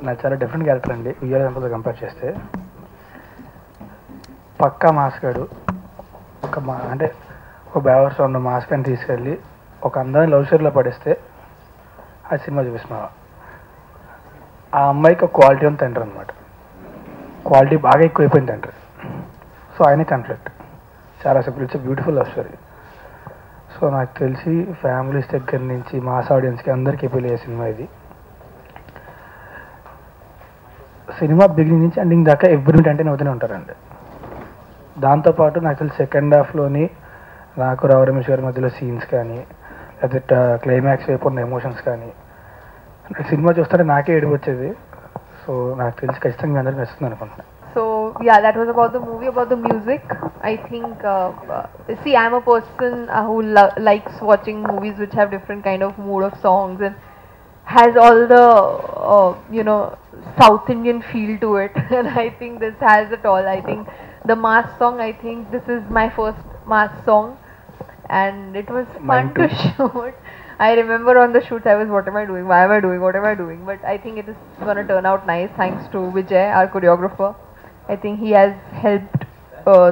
నాకు చాలా different character అండి విజయ్ సంపద కంపేర్ చేస్తే. పక్కా మాస్ గాడు అంటే ఒక బేవర్స్ ఉన్న మాస్ అని తీసుకెళ్ళి ఒక అందమైన లవ్ స్టోరీలో పడేస్తే ఆ సినిమా చూపిస్తున్నావా. ఆ అమ్మాయికి ఒక క్వాలిటీ ఉంది తండ్రి అనమాట, క్వాలిటీ బాగా ఎక్కువైపోయింది తండ్రి. సో ఆయన కాన్ఫ్లిక్ట్ చాలా simple, it's beautiful love story. So నాకు తెలిసి ఫ్యామిలీస్ దగ్గర నుంచి మాస్ ఆడియన్స్కి అందరికీ అపీల్ అయ్యే సినిమా ఇది. సినిమా బిగినింగ్ నుంచి ఎండింగ్ దాకా ఎవ్రీ ఎంటర్టైన్ అవుతూనే ఉంటారండి. దాంతోపాటు నాకు తెలిసి సెకండ్ హాఫ్లోని నాకు రావు రమేష్ గారి మధ్యలో సీన్స్ కానీ లేకపోతే క్లైమాక్స్ వైపు ఉన్న ఎమోషన్స్ కానీ సినిమా చూస్తుంటే నాకే ఏడుపు వచ్చేది. సో నాకు తెలిసి ఖచ్చితంగా అందరికీ నచ్చుతుంది అనుకుంటున్నాను. So yeah, that was about the movie, about the music. I think see, I'm a person who likes watching movies which have different kind of mood of songs and has all the South Indian feel to it. And I think this has it all. I think the mass song, I think this is my first mass song and it was fun to shoot. I remember on the shoot I was, what am I doing, why am I doing, what am I doing, but I think it is going to turn out nice thanks to Vijay, our choreographer. I think he has helped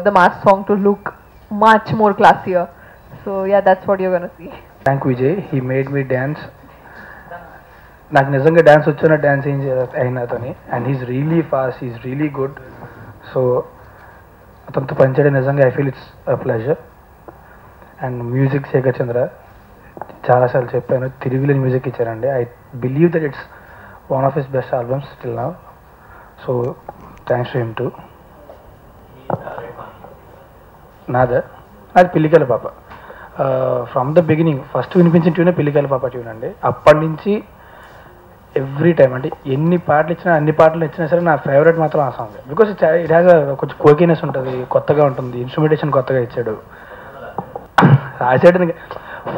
the mass song to look much more classier. So yeah, that's what you're going to see. Thank Vijay, he made me dance. నాకు నిజంగా dance వచ్చానో dance ఏం అయినా అతని, and he's really fast, he's really good. So అతనితో పనిచేయడం నిజంగా I feel it's a pleasure. And music Shekhar Chandra, చాలాసార్లు చెప్పాను, తిరుగులేని మ్యూజిక్ ఇచ్చారండి. I believe that it's one of his best albums still now. So thanks to him too. నాది పిల్లికల పాప. ఫ్రమ్ ద బిగినింగ్ ఫస్ట్ వినిపించిన ట్యూనే పిల్లికల పాప ట్యూన్ అండి. అప్పటి నుంచి ఎవ్రీ టైం అంటే ఎన్ని పాటలు ఇచ్చినా అన్ని పాటలు ఇచ్చినా సరే నా ఫేవరెట్ మాత్రం ఆ సాంగ్. బికాస్ ఇట్ హ్యాస్ కొంచెం కోకినెస్ ఉంటుంది, కొత్తగా ఉంటుంది, ఇన్స్ట్రుమెంటేషన్ కొత్తగా ఇచ్చాడు. రాసేయడానికి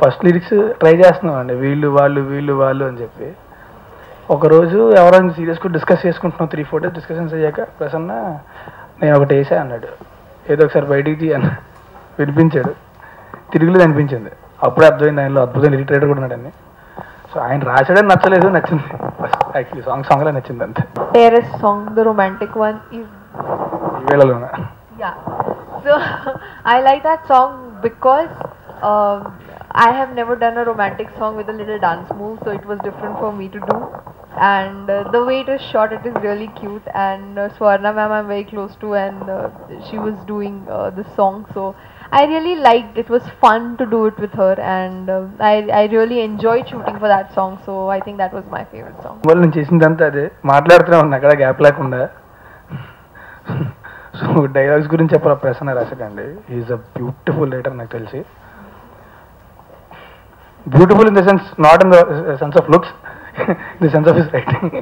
ఫస్ట్ లిరిక్స్ ట్రై చేస్తున్నాం అండి, వీళ్ళు వాళ్ళు అని చెప్పి. ఒకరోజు ఎవరైనా సీరియస్గా డిస్కస్ చేసుకుంటున్నాం, 3-4 days డిస్కషన్స్ అయ్యాక ప్రసన్న నేను ఒకటి వేసా అన్నాడు, ఏదో ఒకసారి బయటికి అన్న వినిపించాడు, తిరుగులేదు అనిపించింది. అప్పుడే అర్థమైంది ఆయనలో అద్భుతమైన లిటరేటర్ కూడా ఉన్నాడని. సో ఆయన రాసాడని నచ్చలేదు, నచ్చింది. యాక్చువల్లీ సాంగ్లో నచ్చింది అంతే. Terrace song, the romantic one is ఈ వేళలోన. Yeah. So I like that song because I have never done a romantic song with a little dance move, so it was different for me to do. And the way it is shot, it is really cute. And Swarna ma'am I'm very close to, and she was doing this song, so I really liked. It was fun to do it with her, and I really enjoyed shooting for that song. So I think that was my favorite song. వాళ్ళు నేను చేసిందంతా అదే, మాట్లాడుతూనే ఉన్నా అక్కడ gap లేకుండా. So dialogues గురించి చెప్పాల ప్రసన్న రాశాడండి. ఈజ్ అ బ్యూటిఫుల్ రైటర్ నాకు తెలిసి. Beautiful in the sense, not in the sense of looks, in the sense of his writing.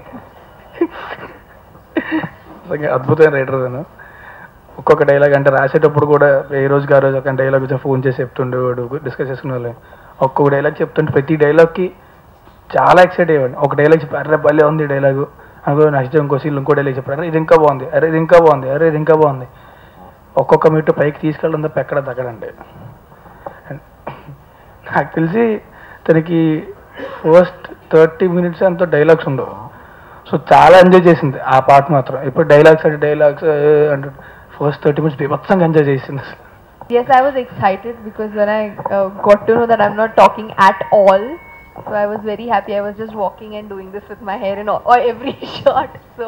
అద్భుతమైన రైటర్ అతను. ఒక్కొక్క డైలాగ్ అంటే రాసేటప్పుడు కూడా ఏ రోజుకి ఆ రోజు ఒక డైలాగ్ వచ్చి ఫోన్ చేసి చెప్తుండేవాడు, డిస్కస్ చేసుకునే వాళ్ళు. ఒక్కొక్క డైలాగ్ చెప్తుంటే ప్రతి డైలాగ్కి చాలా ఎక్సైట్ అయ్యేవాడు. ఒక డైలాగ్ చెప్పి అరే భలే ఉంది ఈ డైలాగు అనుకో, నెక్స్ట్ ఇంకో సీన్ ఇంకో డైలాగ్ చెప్పాడు, అరే ఇది ఇంకా బాగుంది, అరే ఇది ఇంకా బాగుంది, అరే ఇది ఇంకా బాగుంది. ఒక్కొక్క మీటు పైకి తీసుకెళ్ళడం తప్ప ఎక్కడ తగ్గడండి. నాకు తెలిసి తనకి ఫస్ట్ 30 minutes అంత డైలాగ్స్ ఉండవు. సో చాలా ఎంజాయ్ చేసింది ఆ పార్ట్ మాత్రం. ఇప్పుడు డైలాగ్స్ అంటే ఫస్ట్ 30 minutes బీభత్సంగా ఎంజాయ్ చేసింది. Yes, I was excited because when I got to know that I'm not talking at all, so I was very happy. I was just walking and doing this with my hair and all, or every shot. So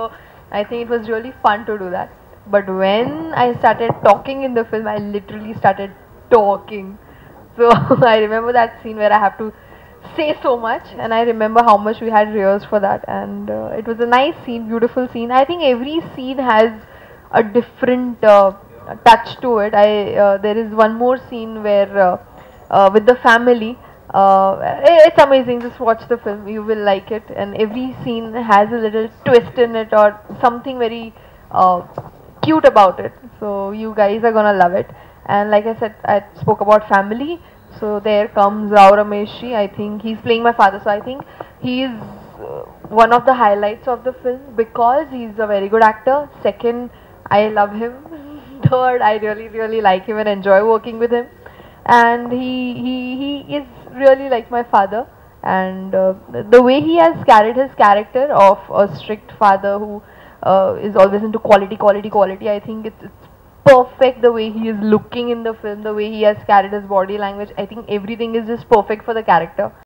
I think it was really fun to do that. But when I started talking in the film, I literally started talking. So I remember that scene where I have to say so much, and I remember how much we had rehearsed for that, and it was a nice scene, beautiful scene. I think every scene has a different touch to it. There is one more scene where with the family, it's amazing. Just watch the film, you will like it, and every scene has a little twist in it or something very cute about it. So you guys are gonna love it. And like I said, I spoke about family. So there comes Rao Rameshi. I think he's playing my father. So I think he is one of the highlights of the film because he's a very good actor. Second, I love him. Third, I really like him and enjoy working with him. And he is really like my father. and the way he has carried his character of a strict father who is always into quality. I think it's perfect the way he is looking in the film, the way he has carried his body language. I think everything is just perfect for the character.